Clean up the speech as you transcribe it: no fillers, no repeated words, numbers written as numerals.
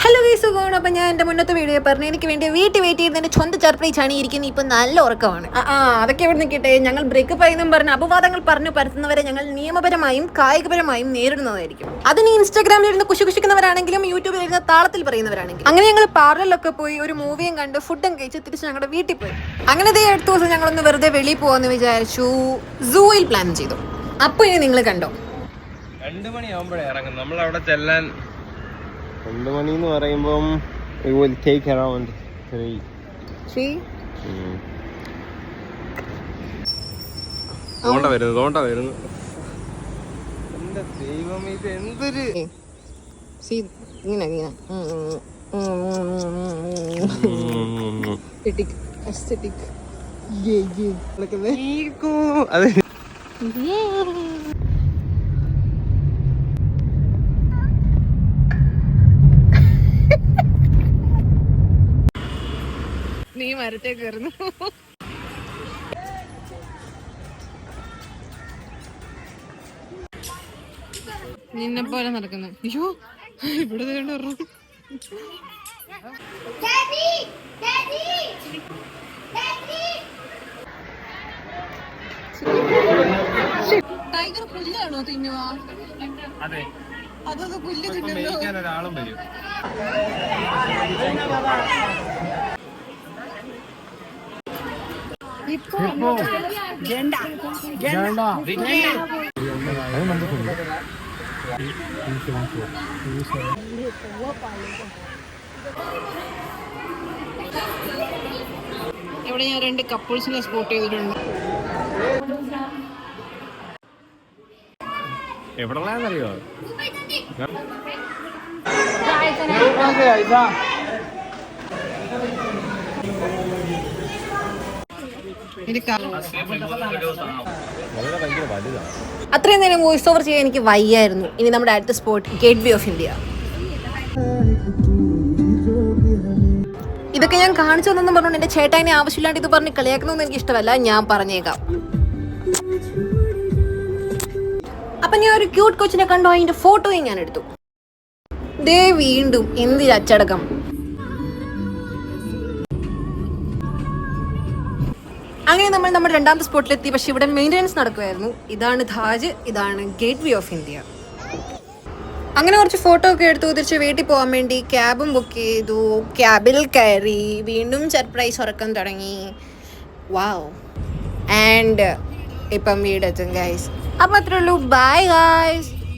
Hello guys, സുഖമാണ്. അപ്പം ഞാൻ എൻ്റെ മുന്നത്തെ വീഡിയോ പറഞ്ഞു എനിക്ക് വേണ്ടി വീട്ടിൽ വെയിറ്റ് ചെയ്യുന്നതിൻ്റെ സ്വന്തം സർപ്രൈസാണ് ഇരിക്കുന്നത്. ഇപ്പം നല്ല ഉറക്കമാണ്. അതൊക്കെ എവിടെ നിൽക്കട്ടെ, ഞങ്ങൾ ബ്രേക്കപ്പ് ആയെന്നും പറഞ്ഞ് അപവാദങ്ങൾ പറഞ്ഞു പരത്തുന്നവരെ ഞങ്ങൾ നിയമപരമായും കായികപരമായും നേരിടുന്നതായിരിക്കും. അതിന് ഇൻസ്റ്റാഗ്രാമിൽ ഇരുന്ന് കുശിക്കുന്നവരാണെങ്കിലും യൂട്യൂബിൽ ഇരുന്ന് താളത്തിൽ പറയുന്നവരാണെങ്കിലും. അങ്ങനെ ഞങ്ങൾ പാർലറിലൊക്കെ പോയി ഒരു മൂവിയും കണ്ട് ഫുഡും കഴിച്ച് തിരിച്ച് ഞങ്ങളുടെ വീട്ടിൽ പോയി. അങ്ങനെ അടുത്ത ദിവസം ഞങ്ങളൊന്ന് വെറുതെ വെളിയിൽ പോകാമെന്ന് വിചാരിച്ചു. സൂയിൽ പ്ലാൻ ചെയ്തു. അപ്പോൾ ഇനി നിങ്ങൾ കണ്ടോ, 2 മണിയാവുമ്പോഴേ ഇറങ്ങും. നമ്മൾ അവിടെ ചെല്ലാൻ 2 മണി എന്ന് പറയുമ്പം it will take around 3. വരുന്നു. എന്റെ ദൈവം, ഇത് എന്തൊരു അതെ. നീ മരത്തെ കയറുന്നു. നിന്നെ പോലെ നടക്കുന്നു. അയ്യോ, ഇവിടെ പറഞ്ഞു. ടൈഗർ പുല്ലാണോ തിന്നുക? അതൊക്കെ പുല്ല് തിന്നുന്നു. ഒരാളും വരും. ഇവിടെ ഞാൻ 2 കപ്പിൾസിനെ സ്പോട്ട് ചെയ്തിട്ടുണ്ട്. എവിടെയാണെന്നറിയോ? അത്രയും നേരം വോയിസ് ഓവർ ചെയ്യാൻ എനിക്ക് വയ്യായിരുന്നു. ഇനി നമ്മുടെ അടുത്ത spot gate way of India. ഇതൊക്കെ ഞാൻ കാണിച്ചു തന്നെന്ന് പറഞ്ഞുകൊണ്ട് എന്റെ ചേട്ടായിനെ ആവശ്യമില്ലാണ്ട് ഇത് പറഞ്ഞ് കളിയാക്കുന്നൊന്നും എനിക്ക് ഇഷ്ടമല്ല. ഞാൻ പറഞ്ഞേക്കാം. അപ്പൊ ഞാൻ ഒരു ക്യൂട്ട് കൊച്ചിനെ കണ്ടു, അതിന്റെ ഫോട്ടോയും ഞാൻ എടുത്തു. ദേ വീണ്ടും എന്തൊരു അച്ചടക്കം. അങ്ങനെ നമ്മൾ നമ്മുടെ രണ്ടാമത്തെ സ്പോട്ടിലെത്തി. പക്ഷെ ഇവിടെ മെയിൻ്റെനൻസ് നടക്കുമായിരുന്നു. ഇതാണ് താജ്, ഇതാണ് ഗേറ്റ് വേ ഓഫ് ഇന്ത്യ. അങ്ങനെ കുറച്ച് ഫോട്ടോ ഒക്കെ എടുത്തു. തിരിച്ച് വീട്ടിൽ പോകാൻ വേണ്ടി ക്യാബും ബുക്ക് ചെയ്തു. ക്യാബിൽ കയറി. വീണ്ടും സർപ്രൈസ് ഉറക്കം തുടങ്ങി. വാവ്. ആൻഡ് ഇപ്പം വീടെത്തും ഗൈസ്. അപ്പം അത്രേ ഉള്ളൂ. Bye guys.